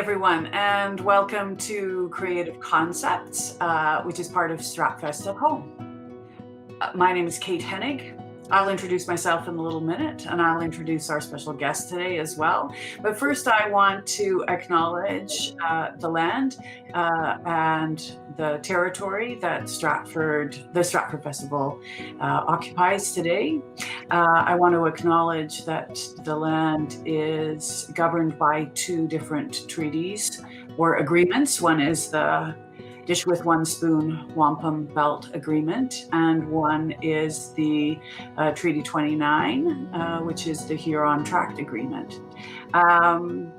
everyone, and welcome to Creative Concepts, which is part of Stratford at Home. My name is Kate Hennig. I'll introduce myself in a little minute, and I'll introduce our special guest today as well. But first, I want to acknowledge the land and the territory that the Stratford Festival occupies today. I want to acknowledge that the land is governed by two different treaties or agreements. One is the Dish with One Spoon Wampum Belt Agreement, and one is the Treaty 29, which is the Huron Tract Agreement. And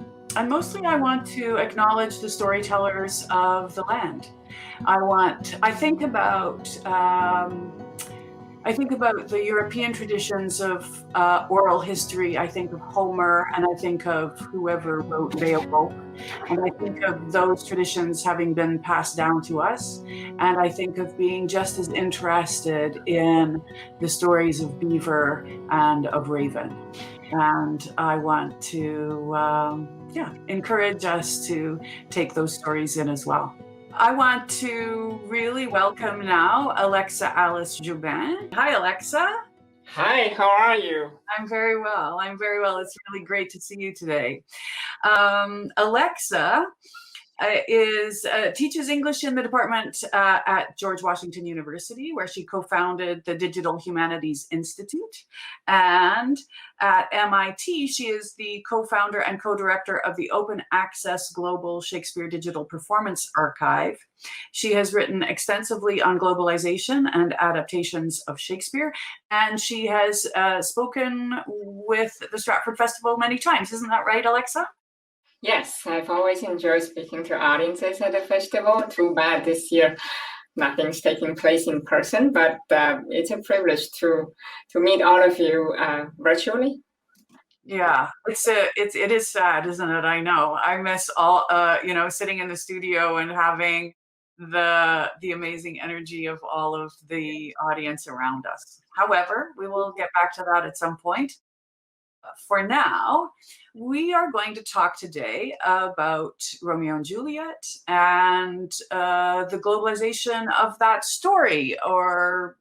mostly I want to acknowledge the storytellers of the land. I think about the European traditions of oral history. I think of Homer, and I think of whoever wrote Beowulf. And I think of those traditions having been passed down to us. And I think of being just as interested in the stories of Beaver and of Raven. And I want to encourage us to take those stories in as well. I want to really welcome now Alexa Alice Joubin. Hi, Alexa. Hi, how are you? I'm very well. It's really great to see you today. Alexa teaches English in the department at George Washington University, where she co-founded the Digital Humanities Institute. And at MIT, she is the co-founder and co-director of the Open Access Global Shakespeare Digital Performance Archive. She has written extensively on globalization and adaptations of Shakespeare, and she has spoken with the Stratford Festival many times. Isn't that right, Alexa? Yes, I've always enjoyed speaking to audiences at the festival. Too bad this year nothing's taking place in person, but it's a privilege to meet all of you virtually. Yeah, it is sad, isn't it? I know. I miss all sitting in the studio and having the amazing energy of all of the audience around us. However, we will get back to that at some point. For now, we are going to talk today about Romeo and Juliet and the globalization of that story, or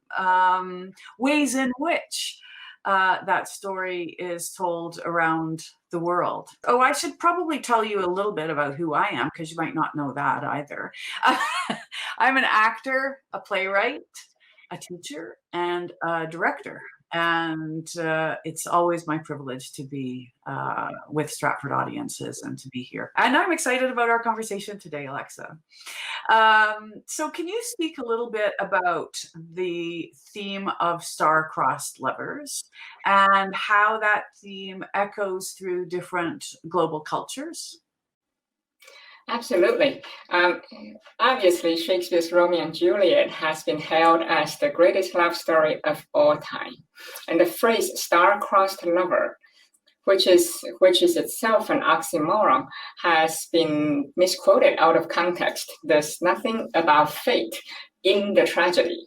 ways in which that story is told around the world. Oh, I should probably tell you a little bit about who I am, because you might not know that either. I'm an actor, a playwright, a teacher, and a director. And it's always my privilege to be with Stratford audiences and to be here. And I'm excited about our conversation today, Alexa. So can you speak a little bit about the theme of star-crossed lovers and how that theme echoes through different global cultures? Absolutely. Obviously, Shakespeare's Romeo and Juliet has been hailed as the greatest love story of all time. And the phrase star-crossed lover, which is itself an oxymoron, has been misquoted out of context. There's nothing about fate in the tragedy.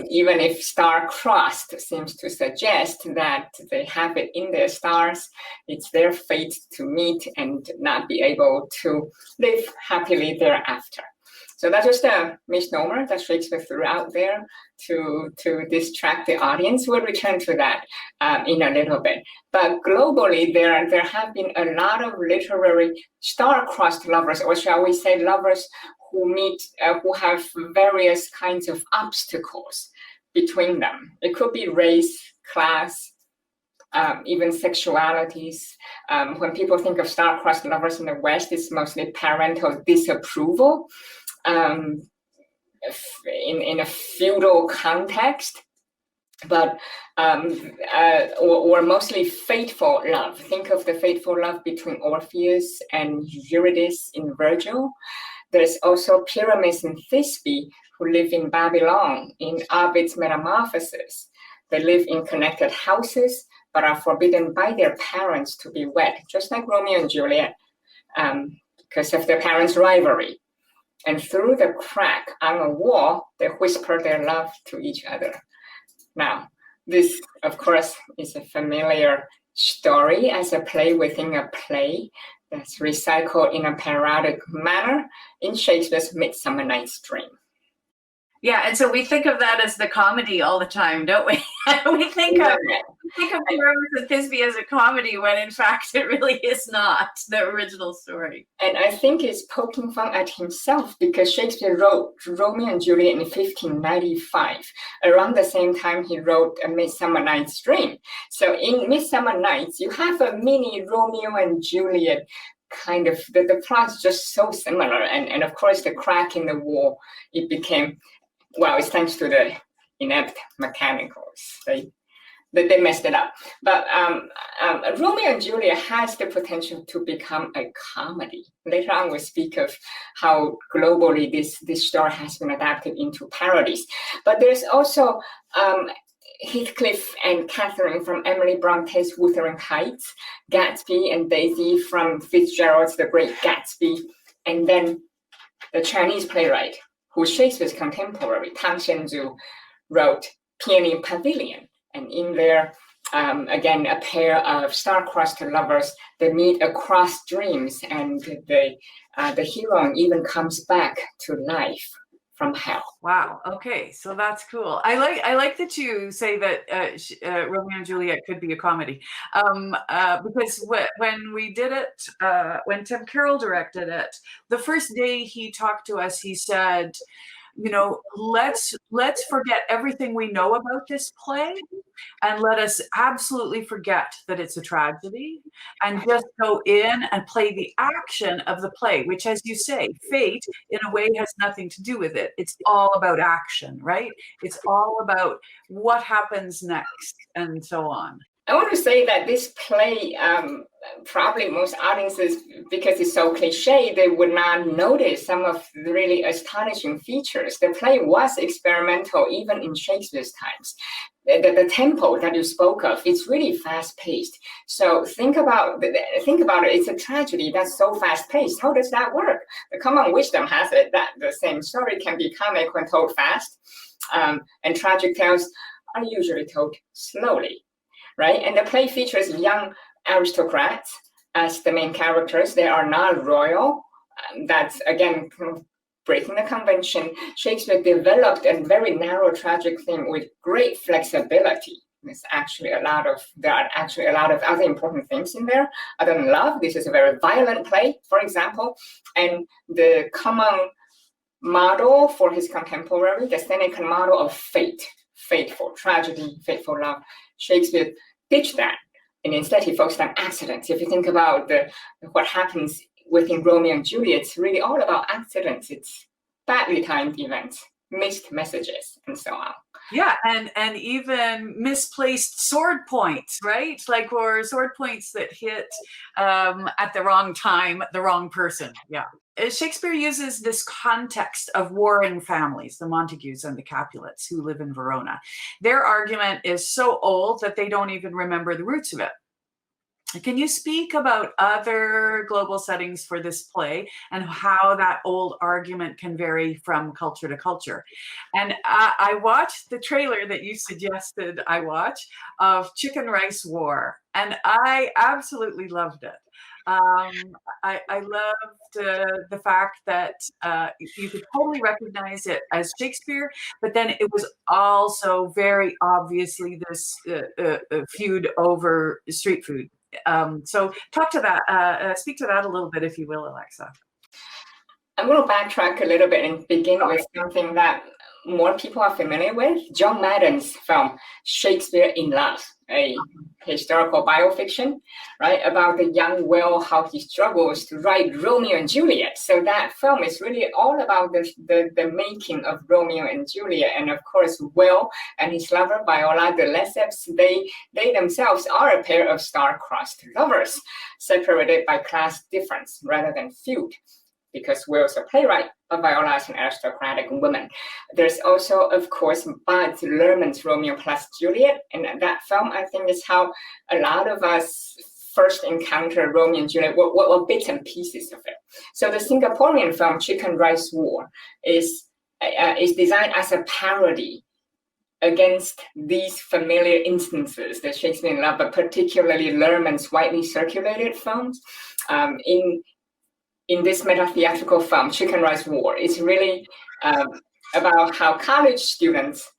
Even if star-crossed seems to suggest that they have it in their stars, it's their fate to meet and not be able to live happily thereafter. So that's just a misnomer that Shakespeare threw out there to distract the audience. We'll return to that in a little bit. But globally, there have been a lot of literary star-crossed lovers, or shall we say lovers who have various kinds of obstacles between them. It could be race, class, even sexualities. When people think of star-crossed lovers in the West, it's mostly parental disapproval in a feudal context, but or mostly fateful love. Think of the fateful love between Orpheus and Eurydice in Virgil. There's also Pyramus and Thisbe, who live in Babylon in Ovid's Metamorphoses. They live in connected houses, but are forbidden by their parents to be wed, just like Romeo and Juliet, because of their parents' rivalry. And through the crack on a wall, they whisper their love to each other. Now, this, of course, is a familiar story as a play within a play, that's recycled in a parodic manner in Shakespeare's Midsummer Night's Dream. Yeah, and so we think of that as the comedy all the time, don't we? we think of Romeo and Thisbe as a comedy when in fact it really is not the original story. And I think it's poking fun at himself because Shakespeare wrote Romeo and Juliet in 1595. Around the same time, he wrote A Midsummer Night's Dream. So in Midsummer Nights, you have a mini Romeo and Juliet kind of, the plot's just so similar. And of course, the crack in the wall, it became, well, it's thanks to the inept mechanicals. They messed it up. But Romeo and Juliet has the potential to become a comedy. Later on, we'll speak of how globally this story has been adapted into parodies. But there's also Heathcliff and Catherine from Emily Bronte's Wuthering Heights, Gatsby and Daisy from Fitzgerald's The Great Gatsby, and then the Chinese playwright, who's Shakespeare's contemporary, Tang Shenzhou, wrote Peony Pavilion. And in there, again, a pair of star-crossed lovers, they meet across dreams, and the heroine even comes back to life from hell. Wow. Okay, so that's cool. I like that you say that Romeo and Juliet could be a comedy, because when we did it, when Tim Carroll directed it, the first day he talked to us, he said, you know, let's forget everything we know about this play and let us absolutely forget that it's a tragedy and just go in and play the action of the play, which, as you say, fate in a way has nothing to do with it. It's all about action, right? It's all about what happens next and so on. I want to say that this play, probably most audiences, because it's so cliche, they would not notice some of the really astonishing features. The play was experimental even in Shakespeare's times. The tempo that you spoke of, it's really fast-paced. So think about it. It's a tragedy that's so fast-paced. How does that work? The common wisdom has it that the same story can be comic when told fast, and tragic tales are usually told slowly. Right? And the play features young aristocrats as the main characters. They are not royal. That's, again, breaking the convention. Shakespeare developed a very narrow tragic theme with great flexibility. There are actually a lot of other important things in there. Other than love, this is a very violent play, for example. And the common model for his contemporary, the Senecan model of fate, fateful tragedy, fateful love, Shakespeare ditched that, and instead he focused on accidents. If you think about what happens within Romeo and Juliet, it's really all about accidents. It's badly timed events, missed messages, and so on. Yeah, and even misplaced sword points, right? Like, or sword points that hit at the wrong time, the wrong person. Yeah. Shakespeare uses this context of warring families, the Montagues and the Capulets, who live in Verona. Their argument is so old that they don't even remember the roots of it. Can you speak about other global settings for this play and how that old argument can vary from culture to culture? And I watched the trailer that you suggested I watch of Chicken Rice War, and I absolutely loved it. I loved the fact that you could totally recognize it as Shakespeare, but then it was also very obviously this feud over street food. So talk to that, speak to that a little bit, if you will, Alexa. I'm going to backtrack a little bit and begin with something that more people are familiar with. John Madden's film, Shakespeare in Love, a historical biofiction, right, about the young Will, how he struggles to write Romeo and Juliet. So that film is really all about the making of Romeo and Juliet. And of course, Will and his lover, Viola de Lesseps, they themselves are a pair of star-crossed lovers, separated by class difference rather than feud, because Will's a playwright, but Viola is an aristocratic woman. There's also, of course, Baz Luhrmann's Romeo plus Juliet, and that film, I think, is how a lot of us first encounter Romeo and Juliet, what bits and pieces of it. So the Singaporean film Chicken Rice War is designed as a parody against these familiar instances that Shakespeare in Love, but particularly Lerman's widely circulated films. In this meta-theatrical film, Chicken Rice War, it's really about how college students,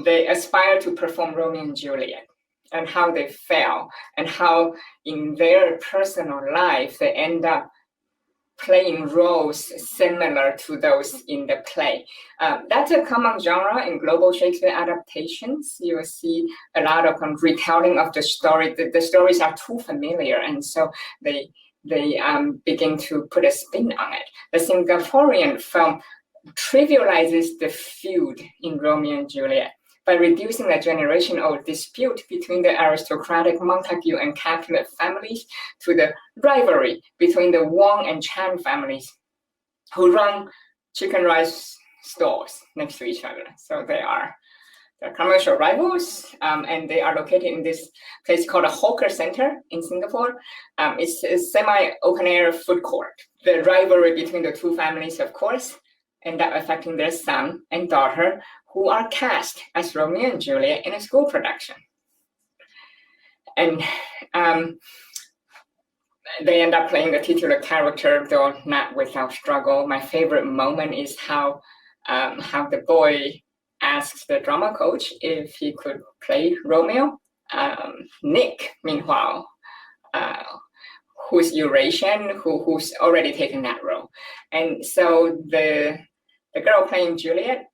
they aspire to perform Romeo and Juliet, and how they fail, and how in their personal life they end up playing roles similar to those in the play. That's a common genre in global Shakespeare adaptations. You will see a lot of retelling of the story. The stories are too familiar, and so they begin to put a spin on it. The Singaporean film trivializes the feud in Romeo and Juliet by reducing the generational dispute between the aristocratic Montague and Capulet families to the rivalry between the Wong and Chan families, who run chicken rice stores next to each other. So they're commercial rivals, and they are located in this place called a hawker center in Singapore. It's a semi-open-air food court. The rivalry between the two families, of course, end up affecting their son and daughter, who are cast as Romeo and Juliet in a school production. And they end up playing the titular character, though not without struggle. My favorite moment is how the boy asks the drama coach if he could play Romeo. Nick, meanwhile, who's Eurasian, who's already taken that role. And so the girl playing Juliet,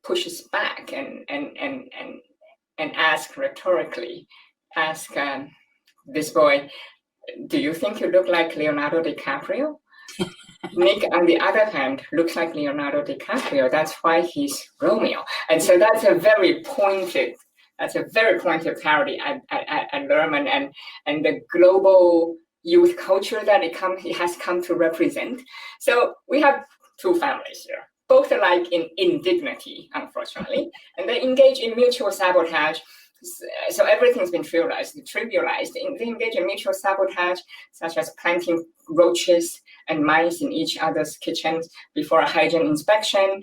pushes back and asks rhetorically, this boy, do you think you look like Leonardo DiCaprio? Nick, on the other hand, looks like Leonardo DiCaprio. That's why he's Romeo. And so that's a very pointed parody at Lerman and the global youth culture that it has come to represent. So we have two families here, both alike in indignity, unfortunately, and they engage in mutual sabotage. So everything's been trivialized. They engage in mutual sabotage, such as planting roaches and mice in each other's kitchens before a hygiene inspection.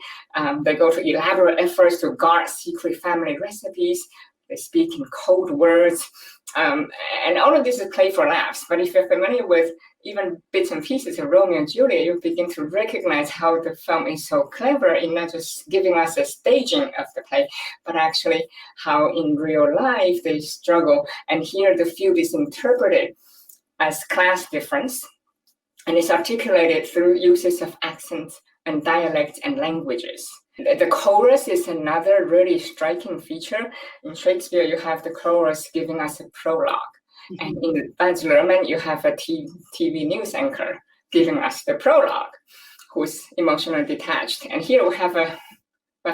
They go to elaborate efforts to guard secret family recipes. They speak in code words. And all of this is play for laughs. But if you're familiar with even bits and pieces of Romeo and Juliet, you begin to recognize how the film is so clever in not just giving us a staging of the play, but actually how in real life they struggle. And here the feud is interpreted as class difference, and is articulated through uses of accents and dialects and languages. The chorus is another really striking feature. In Shakespeare, you have the chorus giving us a prologue. And in Baz Luhrmann, you have a TV news anchor giving us the prologue, who's emotionally detached. And here we have a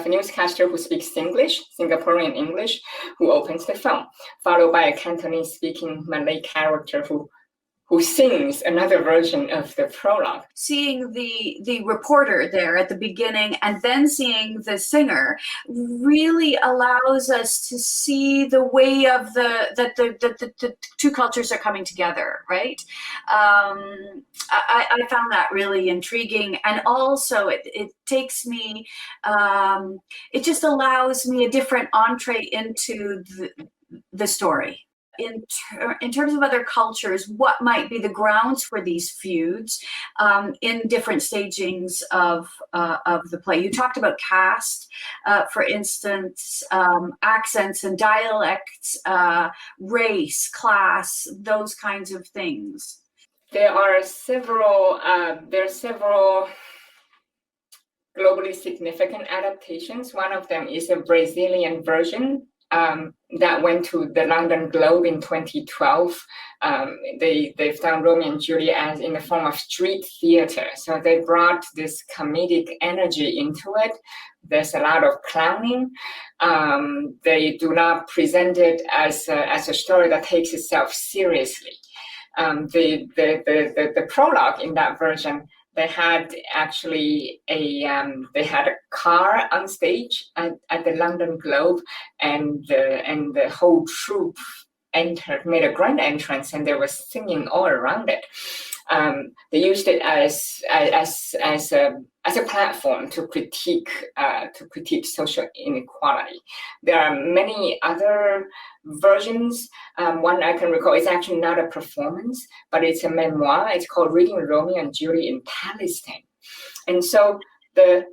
newscaster who speaks English, Singaporean English, who opens the film, followed by a Cantonese-speaking Malay character who sings another version of the prologue. Seeing the reporter there at the beginning and then seeing the singer really allows us to see the way of the two cultures are coming together, right? I found that really intriguing, and also it takes me, it just allows me a different entree into the story. In terms of other cultures, what might be the grounds for these feuds in different stagings of the play? You talked about caste, for instance, accents and dialects, race, class, those kinds of things. There are several globally significant adaptations. One of them is a Brazilian version that went to the London Globe in 2012. They've done Romeo and Juliet as in the form of street theater. So they brought this comedic energy into it. There's a lot of clowning. They do not present it as a story that takes itself seriously. The prologue in that version, they had actually a car on stage at the London Globe, and the whole troupe made a grand entrance, and they were singing all around it. They used it as a platform to critique social inequality. There are many other versions. One I can recall is actually not a performance, but it's a memoir. It's called Reading Romeo and Juliet in Palestine. And so the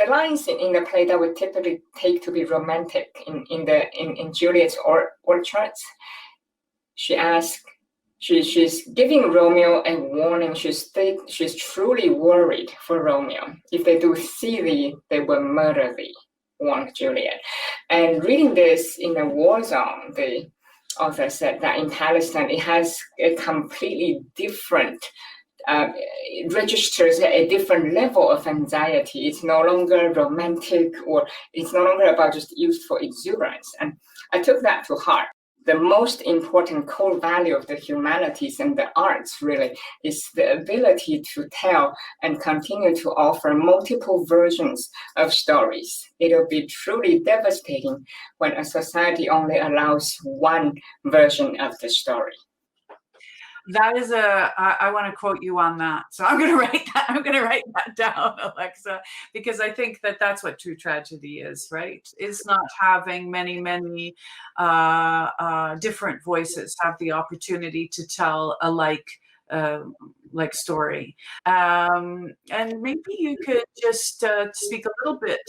lines in the play that we typically take to be romantic in Juliet's orchards, she's giving Romeo a warning. She's truly worried for Romeo. If they do see thee, they will murder thee, warned Juliet. And reading this in a war zone, the author said that in Palestine, it has a completely different, it registers a different level of anxiety. It's no longer romantic, or it's no longer about just youthful exuberance. And I took that to heart. The most important core value of the humanities and the arts really is the ability to tell and continue to offer multiple versions of stories. It'll be truly devastating when a society only allows one version of the story. That is I want to quote you on that. So I'm going to write that down, Alexa, because I think that that's what true tragedy is, right? Is not having many different voices have the opportunity to tell a like story. And maybe you could just speak a little bit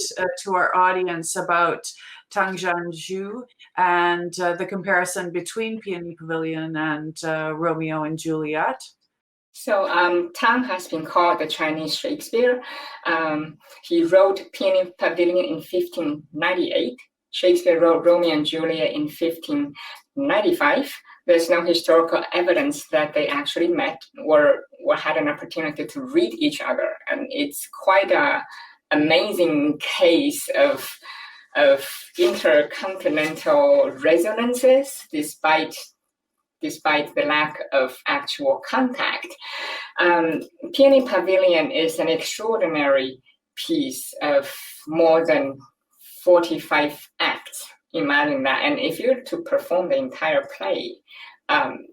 to our audience about Tang Zhu and the comparison between Peony Pavilion and Romeo and Juliet. So Tang has been called the Chinese Shakespeare. He wrote Peony Pavilion in 1598. Shakespeare wrote Romeo and Juliet in 1595. There's no historical evidence that they actually met or had an opportunity to read each other. And it's quite an amazing case of intercontinental resonances despite the lack of actual contact. Peony Pavilion is an extraordinary piece of more than 45 acts. Imagine that. And if you're to perform the entire play,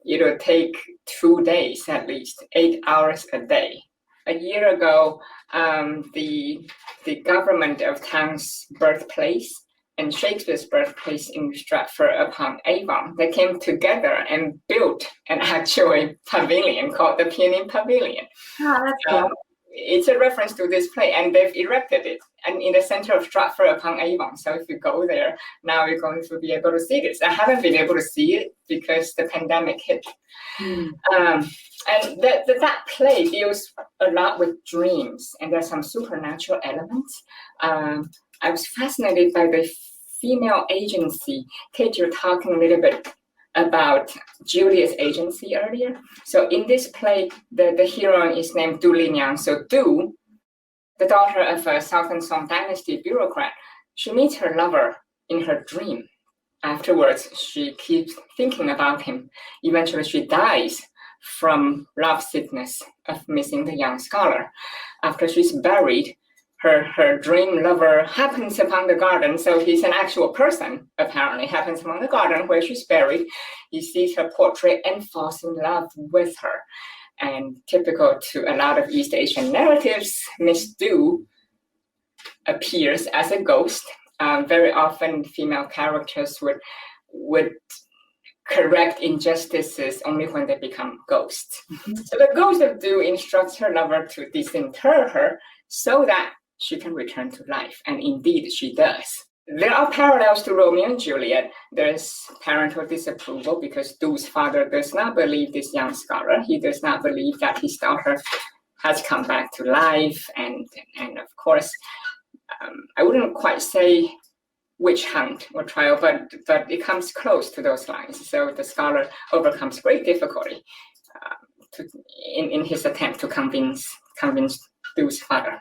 it'll take 2 days at least, 8 hours a day. A year ago, the government of Tang's birthplace and Shakespeare's birthplace in Stratford upon Avon, they came together and built an actual pavilion called the Peony Pavilion. Oh, that's cool. It's a reference to this play, and they've erected it and in the center of Stratford upon Avon. So if you go there, now you're going to be able to see this. I haven't been able to see it because the pandemic hit. And that play deals a lot with dreams, and there's some supernatural elements. I was fascinated by the female agency. Kate, you're talking a little bit about Juliet's agency earlier. So in this play, the heroine is named Du Liniang. So Du, the daughter of a Southern Song Dynasty bureaucrat, she meets her lover in her dream. Afterwards, she keeps thinking about him. Eventually, she dies from love sickness of missing the young scholar. After she's buried, her dream lover happens upon the garden. So he's an actual person, apparently, happens upon the garden where she's buried. He sees her portrait and falls in love with her. And typical to a lot of East Asian narratives, Miss Du appears as a ghost. Very often, female characters would correct injustices only when they become ghosts. So the ghost of Du instructs her lover to disinter her so that she can return to life. And indeed, she does. There are parallels to Romeo and Juliet. There's parental disapproval because Du's father does not believe this young scholar. He does not believe that his daughter has come back to life. And of course, I wouldn't quite say witch hunt or trial, but it comes close to those lines. So the scholar overcomes great difficulty in his attempt to convince Du's father.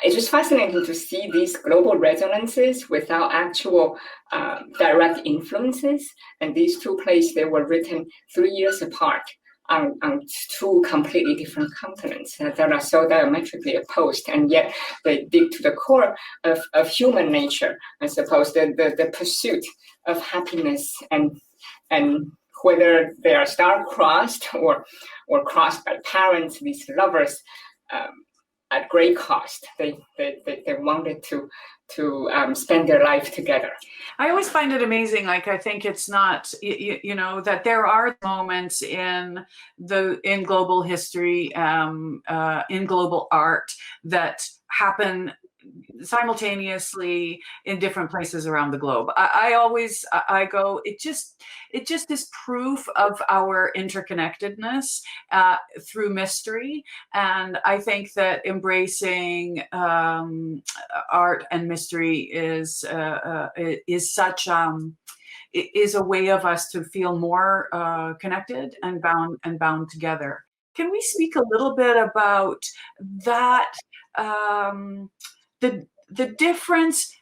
It's just fascinating to see these global resonances without actual direct influences. And these two plays, they were written 3 years apart on two completely different continents that are so diametrically opposed, and yet they dig to the core of human nature, I suppose, the pursuit of happiness and whether they are star-crossed or crossed by parents, these lovers, at great cost, they wanted to spend their life together. I always find it amazing. Like, I think it's not, you know, that there are moments in global history, in global art, that happen simultaneously in different places around the globe. I go, it just is proof of our interconnectedness through mystery. And I think that embracing art and mystery is such is a way of us to feel more connected and bound together. Can we speak a little bit about that? The difference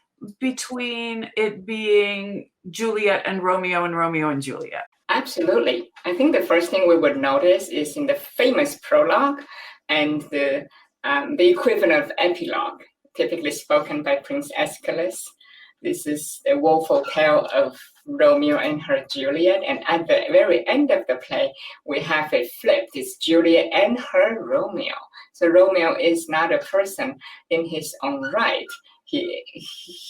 between it being Juliet and Romeo and Juliet. Absolutely. I think the first thing we would notice is in the famous prologue and the equivalent of epilogue, typically spoken by Prince Aeschylus. This is a woeful tale of Romeo and her Juliet, and at the very end of the play, we have it flipped. It's Juliet and her Romeo. So Romeo is not a person in his own right. He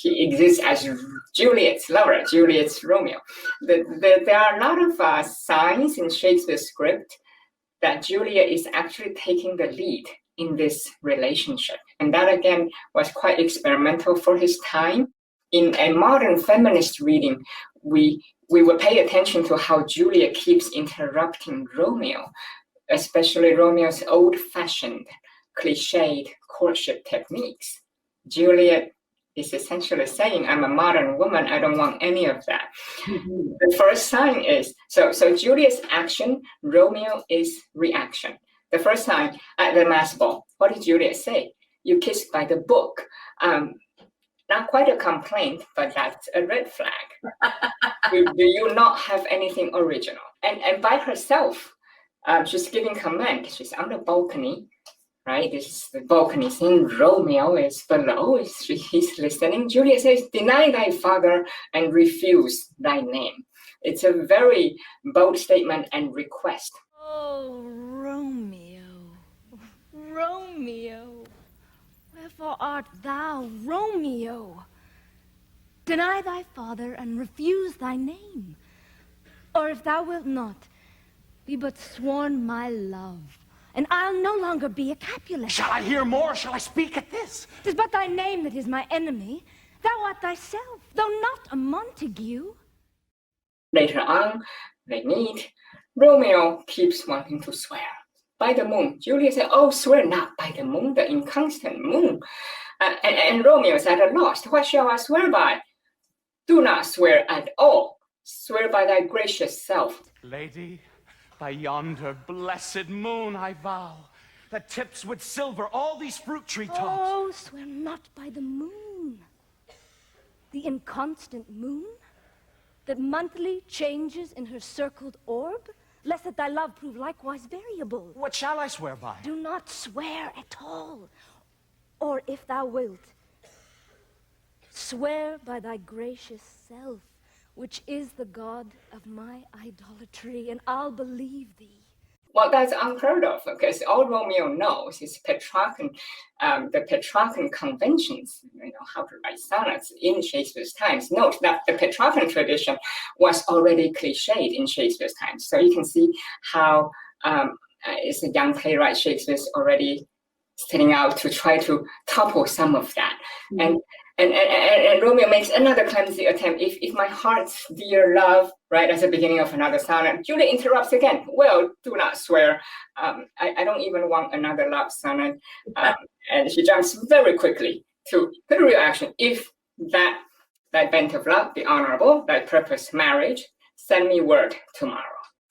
exists as Juliet's lover, Juliet's Romeo. There are a lot of signs in Shakespeare's script that Juliet is actually taking the lead in this relationship. And that, again, was quite experimental for his time. In a modern feminist reading, we will pay attention to how Juliet keeps interrupting Romeo, especially Romeo's old-fashioned, cliched courtship techniques. Juliet is essentially saying, I'm a modern woman, I don't want any of that. Mm-hmm. The first sign is, so Juliet's action, Romeo is reaction. The first sign at the mass ball, what did Juliet say? You kissed by the book. Not quite a complaint, but that's a red flag. do you not have anything original? And by herself, she's giving command. She's on the balcony, right? This is the balcony scene. Romeo is below. He's listening. Juliet says, deny thy father and refuse thy name. It's a very bold statement and request. Oh, Romeo, Romeo. Wherefore art thou Romeo? Deny thy father and refuse thy name. Or if thou wilt not, be but sworn my love, and I'll no longer be a Capulet. Shall I hear more? Shall I speak at this? 'Tis but thy name that is my enemy. Thou art thyself, though not a Montague. Later on, they meet. Romeo keeps wanting to swear. By the moon. Juliet said, oh, swear not by the moon, the inconstant moon. And Romeo is at a loss. What shall I swear by? Do not swear at all. Swear by thy gracious self. Lady, by yonder blessed moon I vow, that tips with silver all these fruit tree tops. Oh, swear not by the moon. The inconstant moon that monthly changes in her circled orb, lest that thy love prove likewise variable. What shall I swear by? Do not swear at all. Or if thou wilt, swear by thy gracious self, which is the god of my idolatry, and I'll believe thee. Well, that's unheard of, because all Romeo knows is Petrarchan, the Petrarchan conventions, how to write sonnets in Shakespeare's times. Note that the Petrarchan tradition was already cliched in Shakespeare's times. So you can see how as a young playwright, Shakespeare's already setting out to try to topple some of that. Mm-hmm. And Romeo makes another clumsy attempt. If my heart's dear love, right, at the beginning of another sonnet, Juliet interrupts again. Well, do not swear. I don't even want another love sonnet. And she jumps very quickly to the real action. If that bent of love be honorable, thy purpose marriage, send me word tomorrow.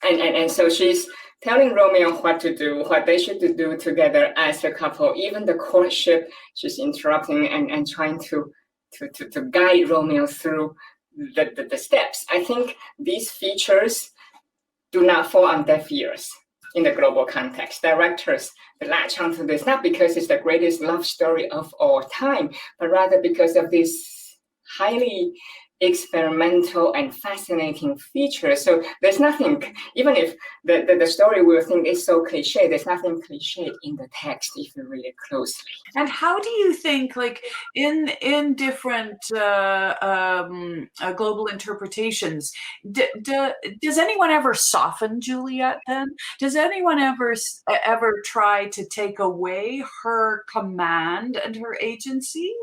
And so she's telling Romeo what to do, what they should do together as a couple. Even the courtship, she's interrupting and trying to guide Romeo through the steps. I think these features do not fall on deaf ears in the global context. Directors latch onto this not because it's the greatest love story of all time, but rather because of this highly experimental and fascinating feature. So there's nothing, even if the story we'll think is so cliche, there's nothing cliche in the text if you read it closely. And how do you think, like in different global interpretations, does anyone ever soften Juliet? Then does anyone ever try to take away her command and her agency?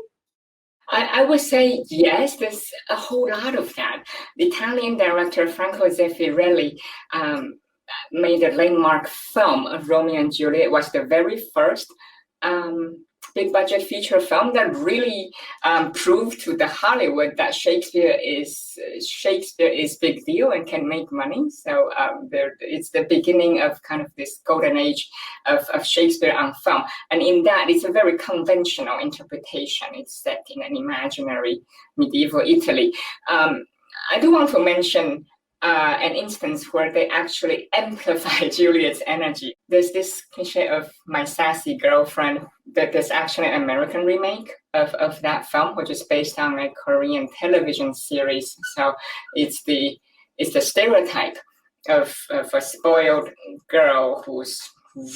I would say yes, there's a whole lot of that. The Italian director Franco Zeffirelli made a landmark film of Romeo and Juliet. It was the very first big budget feature film that really proved to the Hollywood that Shakespeare is big deal and can make money. So it's the beginning of kind of this golden age of Shakespeare on film. And in that, it's a very conventional interpretation. It's set in an imaginary medieval Italy. I do want to mention an instance where they actually amplify Juliet's energy. There's this cliche of my sassy girlfriend, that there's actually an American remake of that film, which is based on a Korean television series. So it's the stereotype of a spoiled girl who's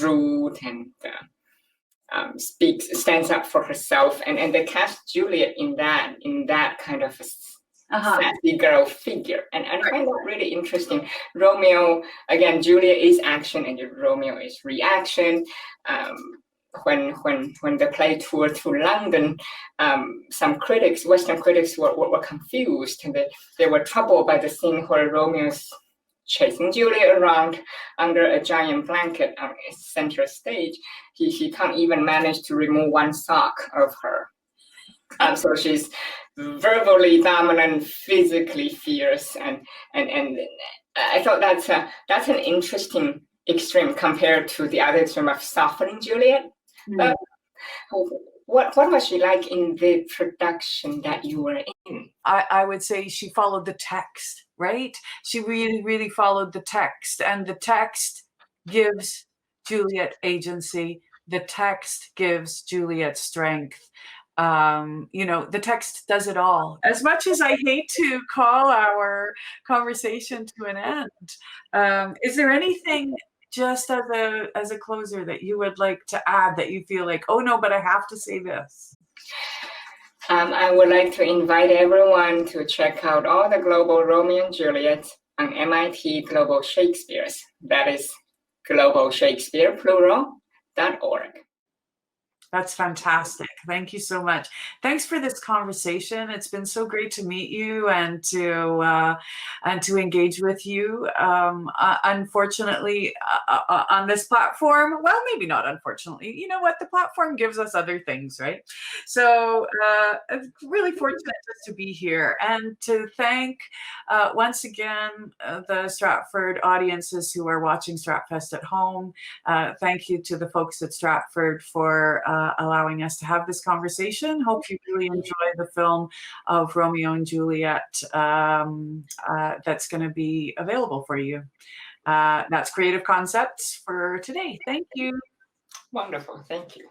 rude and stands up for herself, and they cast Juliet in that kind of sassy girl figure, and I find that really interesting. Romeo, again, Juliet is action and Romeo is reaction. When the play toured to London, some critics, Western critics, were confused, and they were troubled by the scene where Romeo's chasing Juliet around under a giant blanket on center stage. He can't even manage to remove one sock of her. So she's verbally dominant, physically fierce, and I thought that's an interesting extreme compared to the other extreme of softening Juliet. But what was she like in the production that you were in? I would say she followed the text, right? She really, really followed the text, and the text gives Juliet agency. The text gives Juliet strength. The text does it all. As much as I hate to call our conversation to an end, is there anything just as a closer that you would like to add, that you feel like, oh no, but I have to say this? I would like to invite everyone to check out all the global Romeo and Juliet on MIT Global Shakespeare's. That is globalshakespeare.org. That's fantastic. Thank you so much. Thanks for this conversation. It's been so great to meet you and to engage with you. Unfortunately, on this platform, well, maybe not unfortunately. You know what? The platform gives us other things, right? So I'm really fortunate just to be here, and to thank once again the Stratford audiences who are watching Stratfest at home. Thank you to the folks at Stratford for allowing us to have this conversation. Hope you really enjoy the film of Romeo and Juliet that's going to be available for you. That's Creative Concepts for today. Thank you. Wonderful. Thank you.